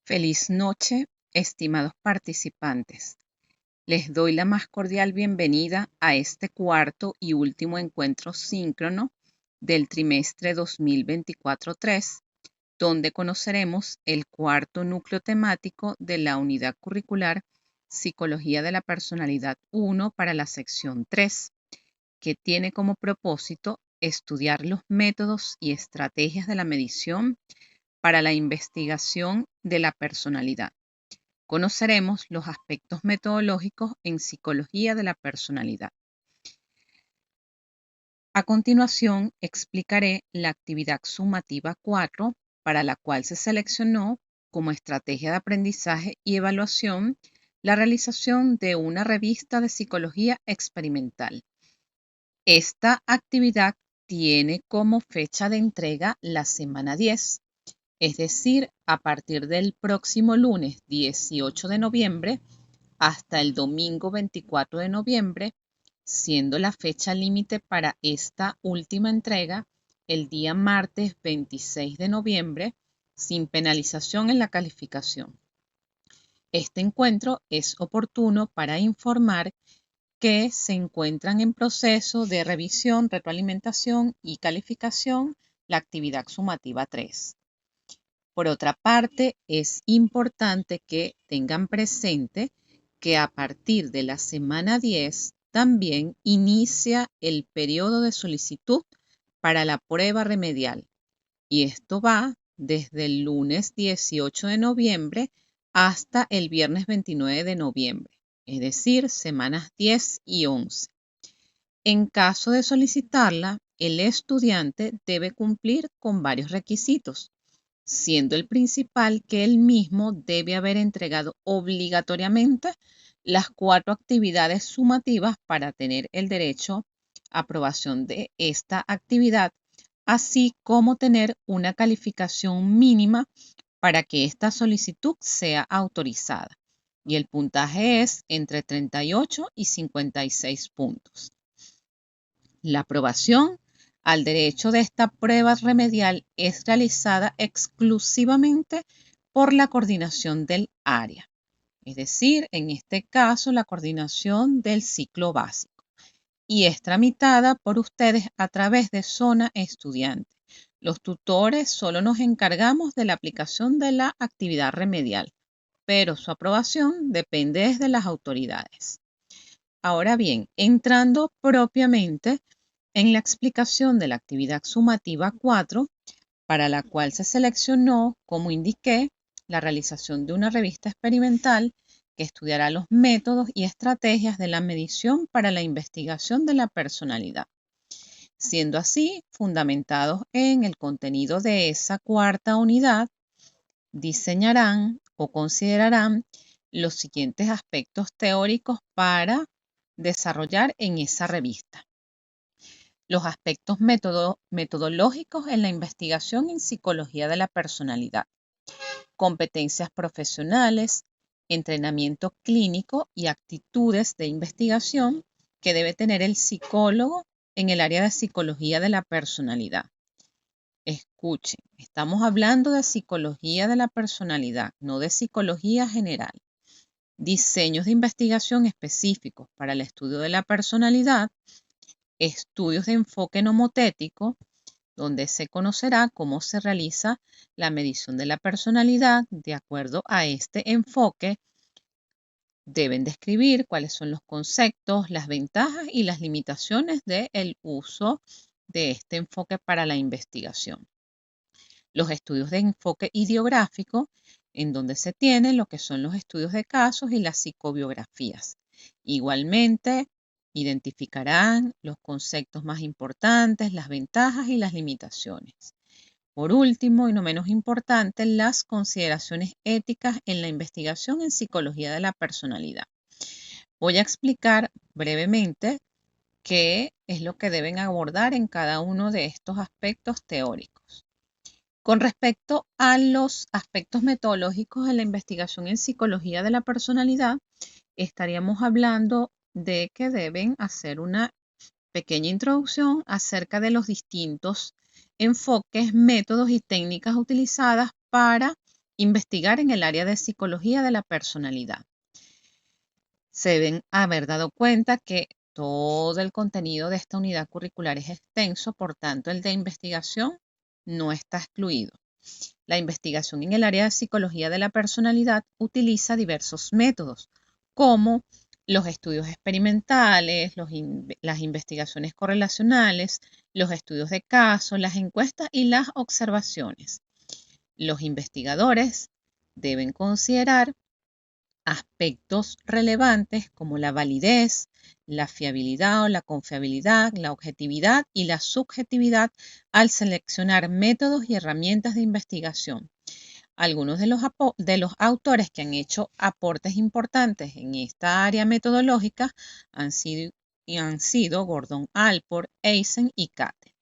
Feliz noche, estimados participantes. Les doy la más cordial bienvenida a este cuarto y último encuentro síncrono del trimestre 2024-3, donde conoceremos el cuarto núcleo temático de la unidad curricular Psicología de la Personalidad 1 para la sección 3, que tiene como propósito estudiar los métodos y estrategias de la medición para la investigación de la personalidad. Conoceremos los aspectos metodológicos en psicología de la personalidad. A continuación, explicaré la actividad sumativa 4, para la cual se seleccionó como estrategia de aprendizaje y evaluación la realización de una revista de psicología experimental. Esta actividad tiene como fecha de entrega la semana 10, es decir, a partir del próximo lunes 18 de noviembre hasta el domingo 24 de noviembre, siendo la fecha límite para esta última entrega el día martes 26 de noviembre, sin penalización en la calificación. Este encuentro es oportuno para informar que se encuentran en proceso de revisión, retroalimentación y calificación la actividad sumativa 3. Por otra parte, es importante que tengan presente que a partir de la semana 10 también inicia el periodo de solicitud para la prueba remedial, y esto va desde el lunes 18 de noviembre hasta el viernes 29 de noviembre, es decir, semanas 10 y 11. En caso de solicitarla, el estudiante debe cumplir con varios requisitos, siendo el principal que él mismo debe haber entregado obligatoriamente las 4 actividades sumativas para tener el derecho a aprobación de esta actividad, así como tener una calificación mínima para que esta solicitud sea autorizada. Y el puntaje es entre 38 y 56 puntos. La aprobación al derecho de esta prueba remedial es realizada exclusivamente por la coordinación del área, es decir, en este caso la coordinación del ciclo básico, y es tramitada por ustedes a través de Zona Estudiante. Los tutores solo nos encargamos de la aplicación de la actividad remedial, pero su aprobación depende de las autoridades. Ahora bien, entrando propiamente en la explicación de la actividad sumativa 4, para la cual se seleccionó, como indiqué, la realización de una revista experimental que estudiará los métodos y estrategias de la medición para la investigación de la personalidad, siendo así fundamentados en el contenido de esa cuarta unidad, diseñarán o considerarán los siguientes aspectos teóricos para desarrollar en esa revista. Los aspectos metodológicos en la investigación en psicología de la personalidad, competencias profesionales, entrenamiento clínico y actitudes de investigación que debe tener el psicólogo en el área de psicología de la personalidad. Escuchen, estamos hablando de psicología de la personalidad, no de psicología general. Diseños de investigación específicos para el estudio de la personalidad, estudios de enfoque nomotético, donde se conocerá cómo se realiza la medición de la personalidad de acuerdo a este enfoque. Deben describir cuáles son los conceptos, las ventajas y las limitaciones del uso de este enfoque para la investigación. Los estudios de enfoque ideográfico, en donde se tienen lo que son los estudios de casos y las psicobiografías. Igualmente, identificarán los conceptos más importantes, las ventajas y las limitaciones. Por último, y no menos importante, las consideraciones éticas en la investigación en psicología de la personalidad. Voy a explicar brevemente qué es lo que deben abordar en cada uno de estos aspectos teóricos. Con respecto a los aspectos metodológicos de la investigación en psicología de la personalidad, estaríamos hablando de que deben hacer una pequeña introducción acerca de los distintos enfoques, métodos y técnicas utilizadas para Investigar en el área de psicología de la personalidad. Se deben haber dado cuenta que todo el contenido de esta unidad curricular es extenso, por tanto el de investigación no está excluido. La investigación en el área de psicología de la personalidad utiliza diversos métodos, como los estudios experimentales, las investigaciones correlacionales, los estudios de caso, las encuestas y las observaciones. Los investigadores deben considerar aspectos relevantes como la validez, la fiabilidad o la confiabilidad, la objetividad y la subjetividad al seleccionar métodos y herramientas de investigación. Algunos de los autores que han hecho aportes importantes en esta área metodológica han sido Gordon Allport, Eisen y Kate.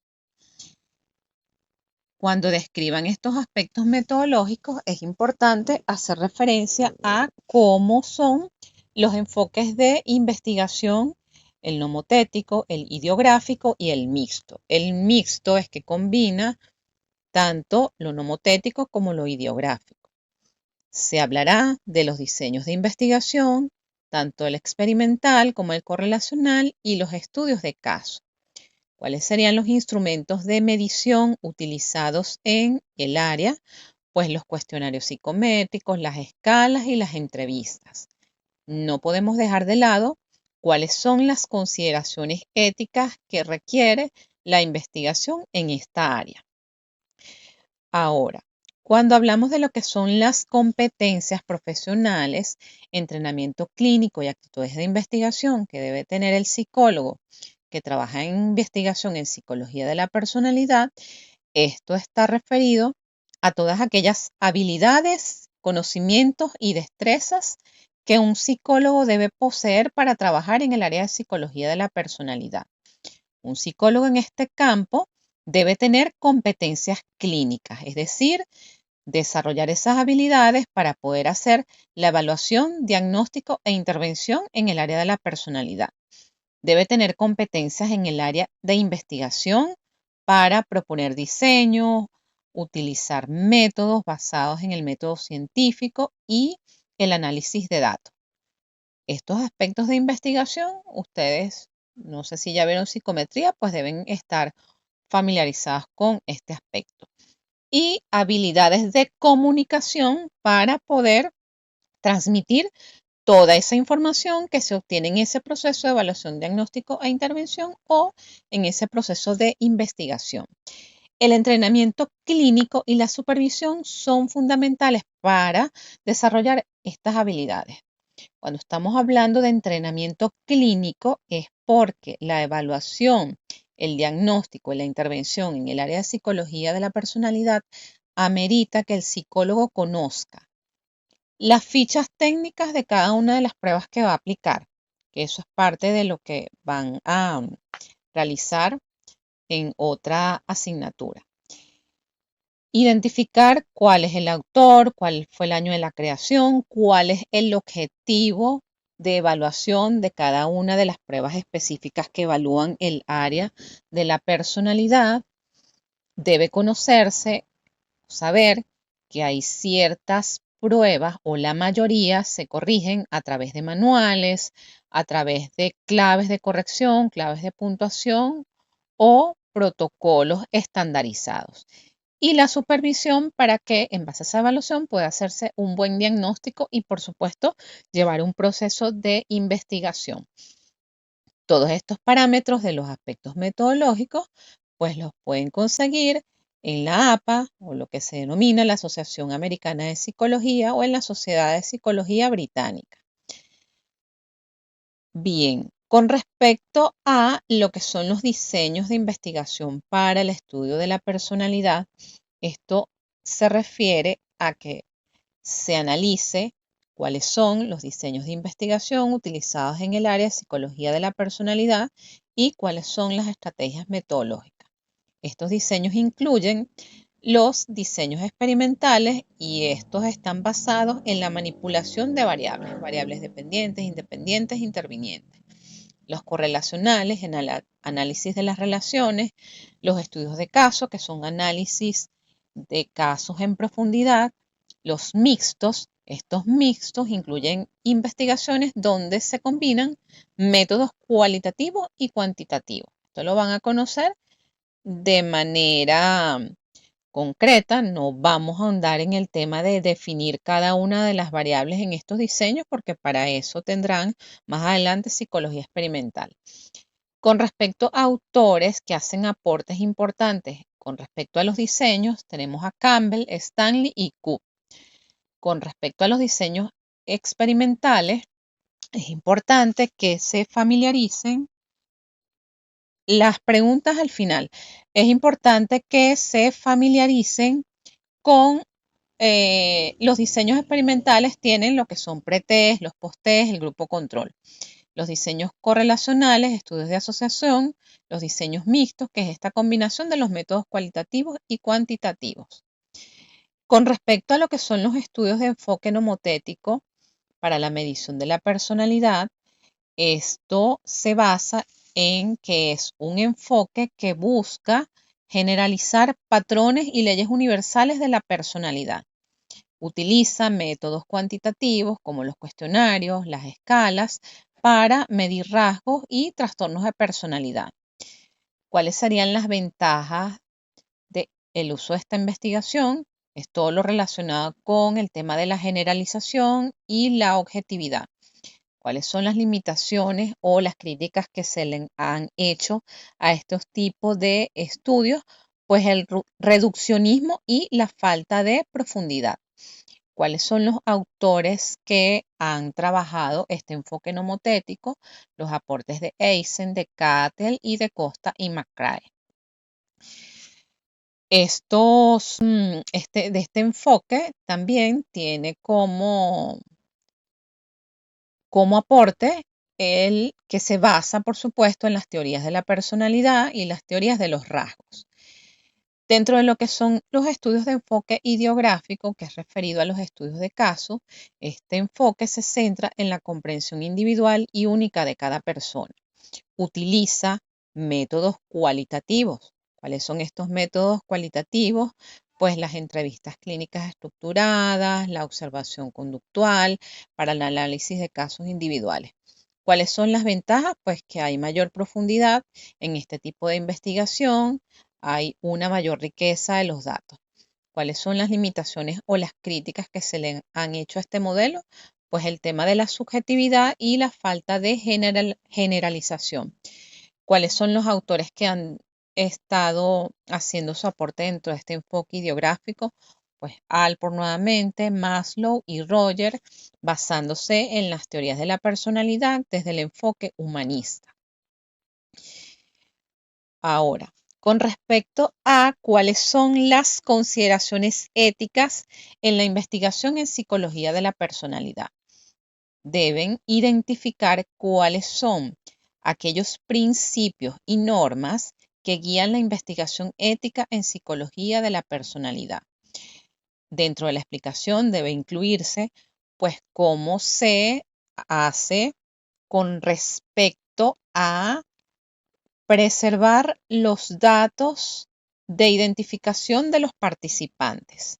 Cuando describan estos aspectos metodológicos, es importante hacer referencia a cómo son los enfoques de investigación, el nomotético, el ideográfico y el mixto. El mixto es que combina tanto lo nomotético como lo ideográfico. Se hablará de los diseños de investigación, tanto el experimental como el correlacional y los estudios de caso. ¿Cuáles serían los instrumentos de medición utilizados en el área? Pues los cuestionarios psicométricos, las escalas y las entrevistas. No podemos dejar de lado cuáles son las consideraciones éticas que requiere la investigación en esta área. Ahora, cuando hablamos de lo que son las competencias profesionales, entrenamiento clínico y actitudes de investigación que debe tener el psicólogo que trabaja en investigación en psicología de la personalidad, esto está referido a todas aquellas habilidades, conocimientos y destrezas que un psicólogo debe poseer para trabajar en el área de psicología de la personalidad. Un psicólogo en este campo debe tener competencias clínicas, es decir, desarrollar esas habilidades para poder hacer la evaluación, diagnóstico e intervención en el área de la personalidad. Debe tener competencias en el área de investigación para proponer diseños, utilizar métodos basados en el método científico y el análisis de datos. Estos aspectos de investigación, ustedes, no sé si ya vieron psicometría, pues deben estar familiarizadas con este aspecto. Y habilidades de comunicación para poder transmitir toda esa información que se obtiene en ese proceso de evaluación, diagnóstico e intervención o en ese proceso de investigación. El entrenamiento clínico y la supervisión son fundamentales para desarrollar estas habilidades. Cuando estamos hablando de entrenamiento clínico es porque la evaluación, el diagnóstico y la intervención en el área de psicología de la personalidad amerita que el psicólogo conozca las fichas técnicas de cada una de las pruebas que va a aplicar, que eso es parte de lo que van a realizar en otra asignatura. Identificar cuál es el autor, cuál fue el año de la creación, cuál es el objetivo de evaluación de cada una de las pruebas específicas que evalúan el área de la personalidad. Debe conocerse, saber que hay ciertas pruebas o la mayoría se corrigen a través de manuales, a través de claves de corrección, claves de puntuación o protocolos estandarizados. Y la supervisión para que en base a esa evaluación pueda hacerse un buen diagnóstico y por supuesto llevar un proceso de investigación. Todos estos parámetros de los aspectos metodológicos pues los pueden conseguir en la APA o lo que se denomina la Asociación Americana de Psicología o en la Sociedad de Psicología Británica. Bien, con respecto a lo que son los diseños de investigación para el estudio de la personalidad, esto se refiere a que se analice cuáles son los diseños de investigación utilizados en el área de psicología de la personalidad y cuáles son las estrategias metodológicas. Estos diseños incluyen los diseños experimentales y estos están basados en la manipulación de variables, variables dependientes, independientes, intervinientes. Los correlacionales en el análisis de las relaciones, los estudios de caso, que son análisis de casos en profundidad, los mixtos. Estos mixtos incluyen investigaciones donde se combinan métodos cualitativos y cuantitativos. Esto lo van a conocer de manera concreta. No vamos a ahondar en el tema de definir cada una de las variables en estos diseños porque para eso tendrán más adelante psicología experimental. Con respecto a autores que hacen aportes importantes con respecto a los diseños, tenemos a Campbell, Stanley y Cook. Con respecto a los diseños experimentales, es importante que se familiaricen las preguntas al final. Es importante que se familiaricen con los diseños experimentales. Tienen lo que son pretest, los posttest, el grupo control. Los diseños correlacionales, estudios de asociación, los diseños mixtos, que es esta combinación de los métodos cualitativos y cuantitativos. Con respecto a lo que son los estudios de enfoque nomotético para la medición de la personalidad, esto se basa en que es un enfoque que busca generalizar patrones y leyes universales de la personalidad. Utiliza métodos cuantitativos como los cuestionarios, las escalas, para medir rasgos y trastornos de personalidad. ¿Cuáles serían las ventajas del uso de esta investigación? Es todo lo relacionado con el tema de la generalización y la objetividad. ¿Cuáles son las limitaciones o las críticas que se le han hecho a estos tipos de estudios? Pues el reduccionismo y la falta de profundidad. ¿Cuáles son los autores que han trabajado este enfoque nomotético? Los aportes de Eisen, de Cattell y de Costa y McCrae. De este enfoque también tiene como aporte el que se basa, por supuesto, en las teorías de la personalidad y las teorías de los rasgos. Dentro de lo que son los estudios de enfoque ideográfico, que es referido a los estudios de caso, este enfoque se centra en la comprensión individual y única de cada persona. Utiliza métodos cualitativos. ¿Cuáles son estos métodos cualitativos? Pues las entrevistas clínicas estructuradas, la observación conductual para el análisis de casos individuales. ¿Cuáles son las ventajas? Pues que hay mayor profundidad en este tipo de investigación, hay una mayor riqueza de los datos. ¿Cuáles son las limitaciones o las críticas que se le han hecho a este modelo? Pues el tema de la subjetividad y la falta de generalización. ¿Cuáles son los autores que han estado haciendo su aporte dentro de este enfoque ideográfico? Pues Alport nuevamente, Maslow y Roger, basándose en las teorías de la personalidad desde el enfoque humanista. Ahora, con respecto a cuáles son las consideraciones éticas en la investigación en psicología de la personalidad. Deben identificar cuáles son aquellos principios y normas que guían la investigación ética en psicología de la personalidad. Dentro de la explicación debe incluirse, pues, cómo se hace con respecto a preservar los datos de identificación de los participantes.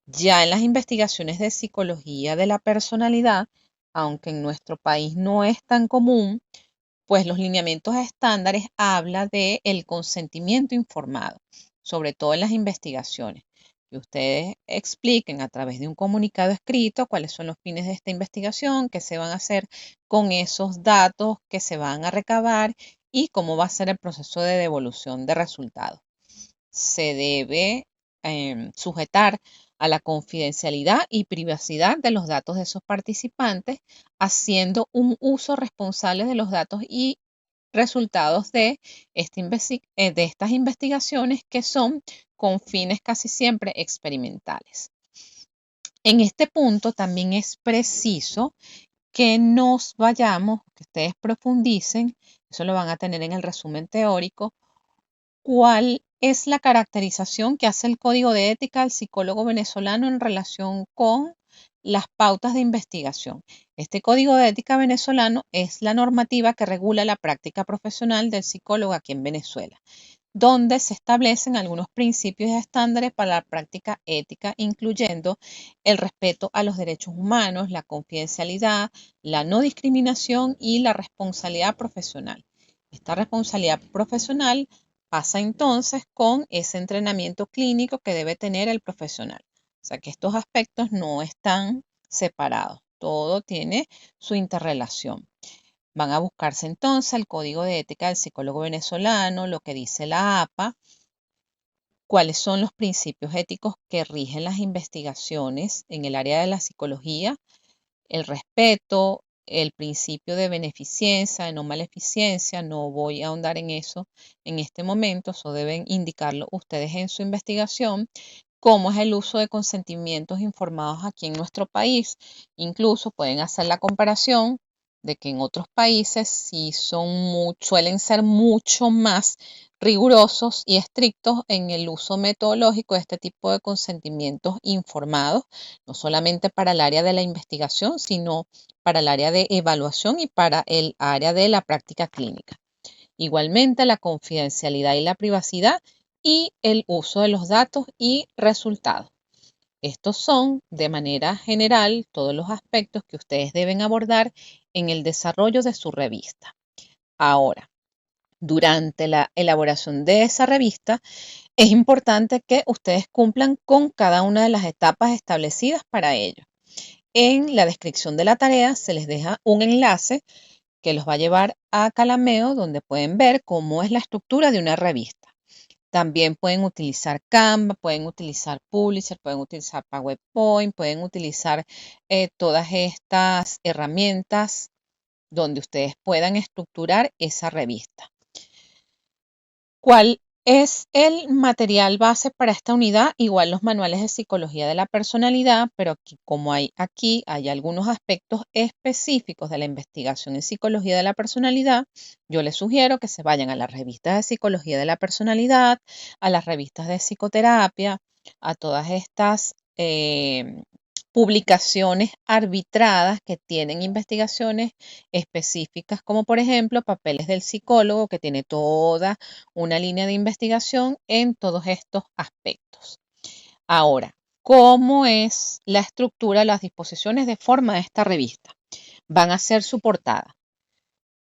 Ya en las investigaciones de psicología de la personalidad, aunque en nuestro país no es tan común, pues los lineamientos estándares habla de el consentimiento informado, sobre todo en las investigaciones. Que ustedes expliquen a través de un comunicado escrito cuáles son los fines de esta investigación, qué se van a hacer con esos datos que se van a recabar y cómo va a ser el proceso de devolución de resultados. Se debe sujetar a la confidencialidad y privacidad de los datos de esos participantes, haciendo un uso responsable de los datos y resultados de estas investigaciones que son con fines casi siempre experimentales. En este punto también es preciso que nos vayamos, que ustedes profundicen, eso lo van a tener en el resumen teórico, cuál es la caracterización que hace el Código de Ética del psicólogo venezolano en relación con las pautas de investigación. Este Código de Ética venezolano es la normativa que regula la práctica profesional del psicólogo aquí en Venezuela. donde se establecen algunos principios y estándares para la práctica ética, incluyendo el respeto a los derechos humanos, la confidencialidad, la no discriminación y la responsabilidad profesional. Esta responsabilidad profesional pasa entonces con ese entrenamiento clínico que debe tener el profesional. O sea que estos aspectos no están separados, todo tiene su interrelación. Van a buscarse entonces el Código de Ética del Psicólogo Venezolano, lo que dice la APA, cuáles son los principios éticos que rigen las investigaciones en el área de la psicología, el respeto, el principio de beneficencia, de no maleficencia. No voy a ahondar en eso en este momento, eso deben indicarlo ustedes en su investigación. Cómo es el uso de consentimientos informados aquí en nuestro país. Incluso pueden hacer la comparación de que en otros países sí suelen ser mucho más rigurosos y estrictos en el uso metodológico de este tipo de consentimientos informados, no solamente para el área de la investigación, sino para el área de evaluación y para el área de la práctica clínica. Igualmente, la confidencialidad y la privacidad y el uso de los datos y resultados. Estos son, de manera general, todos los aspectos que ustedes deben abordar en el desarrollo de su revista. Ahora, durante la elaboración de esa revista, es importante que ustedes cumplan con cada una de las etapas establecidas para ello. En la descripción de la tarea se les deja un enlace que los va a llevar a Calameo, donde pueden ver cómo es la estructura de una revista. También pueden utilizar Canva, pueden utilizar Publisher, pueden utilizar PowerPoint, pueden utilizar todas estas herramientas donde ustedes puedan estructurar esa revista. ¿Cuál es el material base para esta unidad? Igual los manuales de psicología de la personalidad, pero como hay algunos aspectos específicos de la investigación en psicología de la personalidad, yo les sugiero que se vayan a las revistas de psicología de la personalidad, a las revistas de psicoterapia, a todas estas publicaciones arbitradas que tienen investigaciones específicas, como por ejemplo Papeles del Psicólogo, que tiene toda una línea de investigación en todos estos aspectos. Ahora, ¿cómo es la estructura, las disposiciones de forma de esta revista? Van a ser su portada,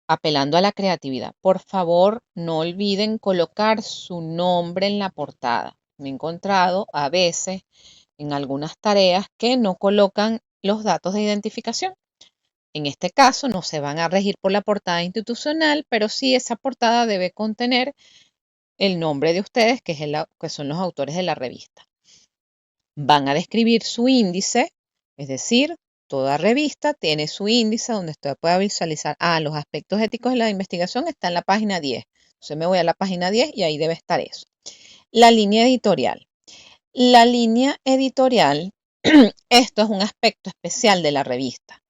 apelando a la creatividad. Por favor, no olviden colocar su nombre en la portada. Me he encontrado a veces en algunas tareas que no colocan los datos de identificación. En este caso no se van a regir por la portada institucional, pero sí esa portada debe contener el nombre de ustedes, que son los autores de la revista. Van a describir su índice, es decir, toda revista tiene su índice donde usted pueda visualizar, los aspectos éticos de la investigación está en la página 10. Entonces me voy a la página 10 y ahí debe estar eso. La línea editorial. La línea editorial, esto es un aspecto especial de la revista.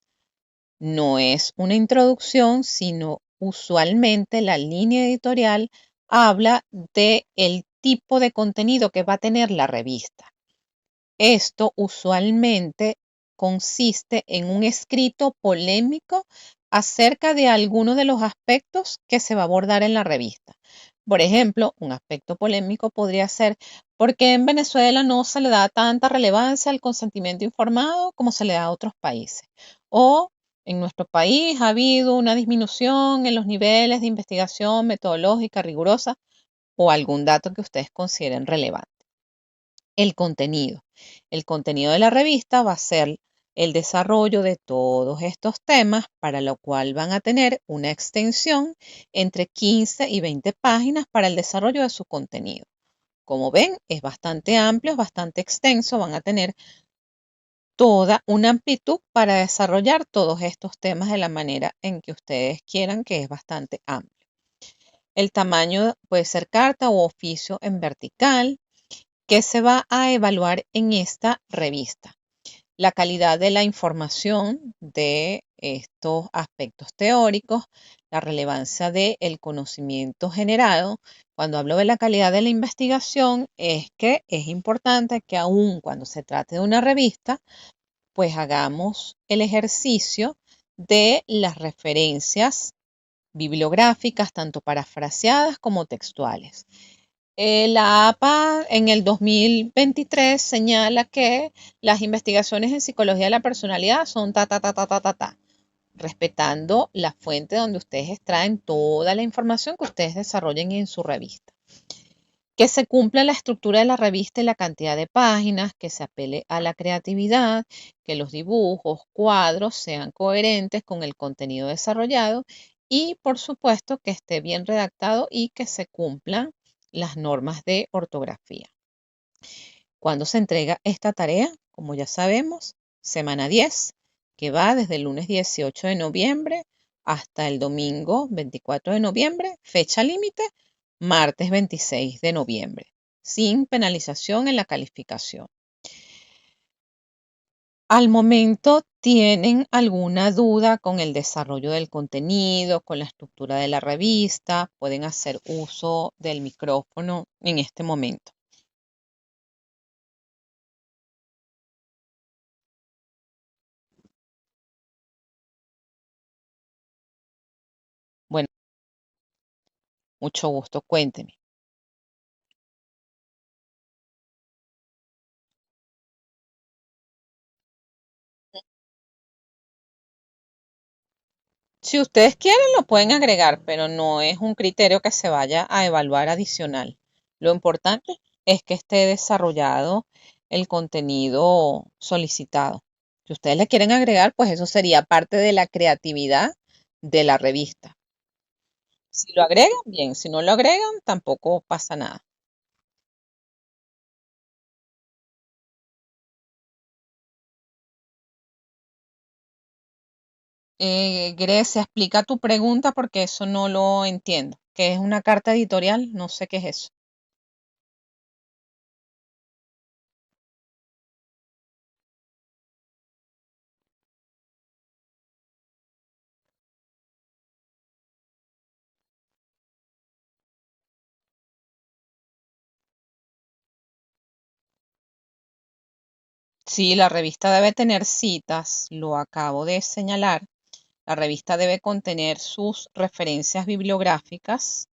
No es una introducción, sino usualmente la línea editorial habla del tipo de contenido que va a tener la revista. Esto usualmente consiste en un escrito polémico acerca de alguno de los aspectos que se va a abordar en la revista. Por ejemplo, un aspecto polémico podría ser por qué en Venezuela no se le da tanta relevancia al consentimiento informado como se le da a otros países. O en nuestro país ha habido una disminución en los niveles de investigación metodológica rigurosa o algún dato que ustedes consideren relevante. El contenido. El contenido de la revista va a ser el desarrollo de todos estos temas, para lo cual van a tener una extensión entre 15 y 20 páginas para el desarrollo de su contenido. Como ven, es bastante amplio, es bastante extenso, van a tener toda una amplitud para desarrollar todos estos temas de la manera en que ustedes quieran, que es bastante amplio. El tamaño puede ser carta o oficio en vertical, que se va a evaluar en esta revista. La calidad de la información de estos aspectos teóricos, la relevancia del conocimiento generado. Cuando hablo de la calidad de la investigación, es que es importante que aun cuando se trate de una revista, pues hagamos el ejercicio de las referencias bibliográficas, tanto parafraseadas como textuales. La APA en el 2023 señala que las investigaciones en psicología de la personalidad son respetando la fuente donde ustedes extraen toda la información que ustedes desarrollen en su revista. Que se cumpla la estructura de la revista y la cantidad de páginas, que se apele a la creatividad, que los dibujos, cuadros sean coherentes con el contenido desarrollado y, por supuesto, que esté bien redactado y que se cumplan las normas de ortografía. ¿Cuándo se entrega esta tarea? Como ya sabemos, semana 10, que va desde el lunes 18 de noviembre hasta el domingo 24 de noviembre, fecha límite, martes 26 de noviembre, sin penalización en la calificación. Al momento, ¿tienen alguna duda con el desarrollo del contenido, con la estructura de la revista? Pueden hacer uso del micrófono en este momento. Bueno, mucho gusto, cuénteme. Si ustedes quieren, lo pueden agregar, pero no es un criterio que se vaya a evaluar adicional. Lo importante es que esté desarrollado el contenido solicitado. Si ustedes le quieren agregar, pues eso sería parte de la creatividad de la revista. Si lo agregan, bien. Si no lo agregan, tampoco pasa nada. Grecia, explica tu pregunta porque eso no lo entiendo. ¿Qué es una carta editorial? No sé qué es eso. Sí, la revista debe tener citas, lo acabo de señalar. La revista debe contener sus referencias bibliográficas.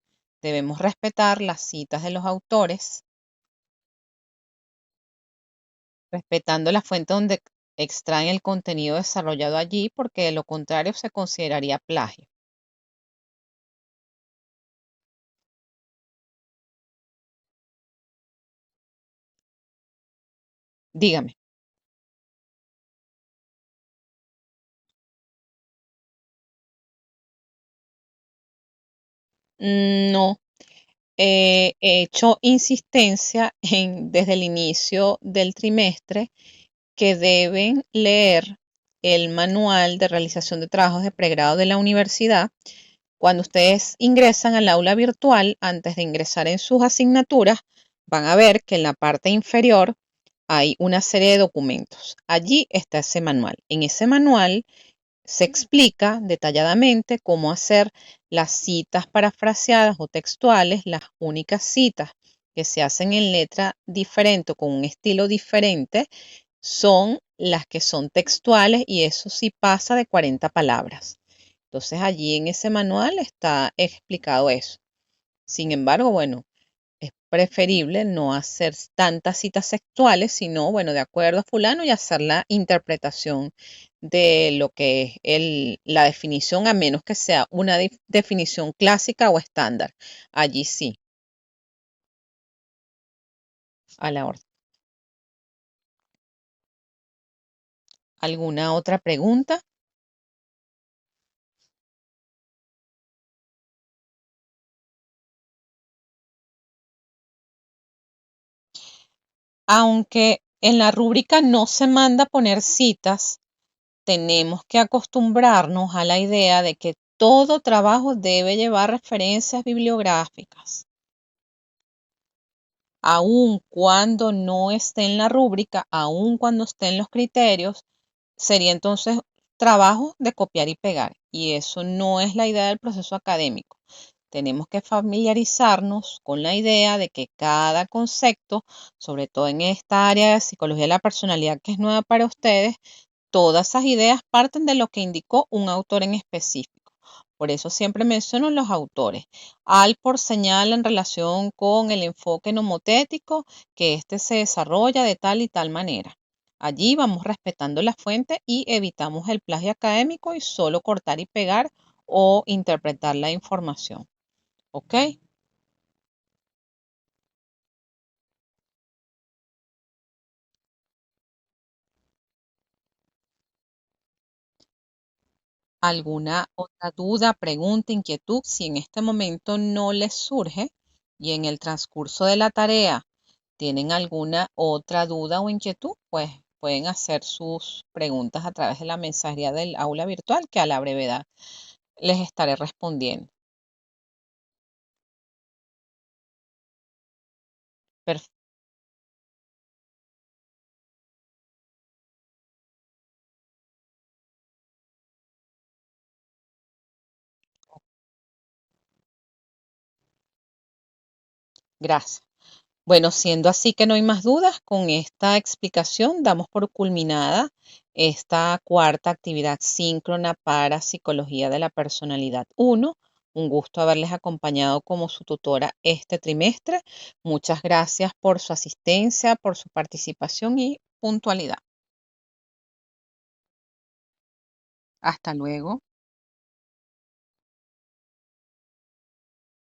Debemos respetar las citas de los autores, respetando la fuente donde extraen el contenido desarrollado allí, porque de lo contrario se consideraría plagio. Dígame. No, he hecho insistencia desde el inicio del trimestre que deben leer el manual de realización de trabajos de pregrado de la universidad. Cuando ustedes ingresan al aula virtual, antes de ingresar en sus asignaturas, van a ver que en la parte inferior hay una serie de documentos. Allí está ese manual. En ese manual se explica detalladamente cómo hacer las citas parafraseadas o textuales, las únicas citas que se hacen en letra diferente o con un estilo diferente son las que son textuales y eso sí pasa de 40 palabras. Entonces allí en ese manual está explicado eso. Sin embargo, bueno, es preferible no hacer tantas citas sexuales, sino, bueno, de acuerdo a fulano y hacer la interpretación de lo que es la definición, a menos que sea una definición clásica o estándar. Allí sí, a la orden. ¿Alguna otra pregunta? Aunque en la rúbrica no se manda poner citas, tenemos que acostumbrarnos a la idea de que todo trabajo debe llevar referencias bibliográficas. Aun cuando no esté en la rúbrica, aun cuando esté en los criterios, sería entonces trabajo de copiar y pegar. Y eso no es la idea del proceso académico. Tenemos que familiarizarnos con la idea de que cada concepto, sobre todo en esta área de psicología de la personalidad que es nueva para ustedes, todas esas ideas parten de lo que indicó un autor en específico. Por eso siempre menciono los autores. Alport señala en relación con el enfoque nomotético que éste se desarrolla de tal y tal manera. Allí vamos respetando la fuente y evitamos el plagio académico y solo cortar y pegar o interpretar la información. ¿Ok? ¿Alguna otra duda, pregunta, inquietud? Si en este momento no les surge y en el transcurso de la tarea tienen alguna otra duda o inquietud, pues pueden hacer sus preguntas a través de la mensajería del aula virtual que a la brevedad les estaré respondiendo. Perfecto. Gracias. Bueno, siendo así que no hay más dudas, con esta explicación damos por culminada esta cuarta actividad síncrona para Psicología de la Personalidad 1. Un gusto haberles acompañado como su tutora este trimestre. Muchas gracias por su asistencia, por su participación y puntualidad. Hasta luego.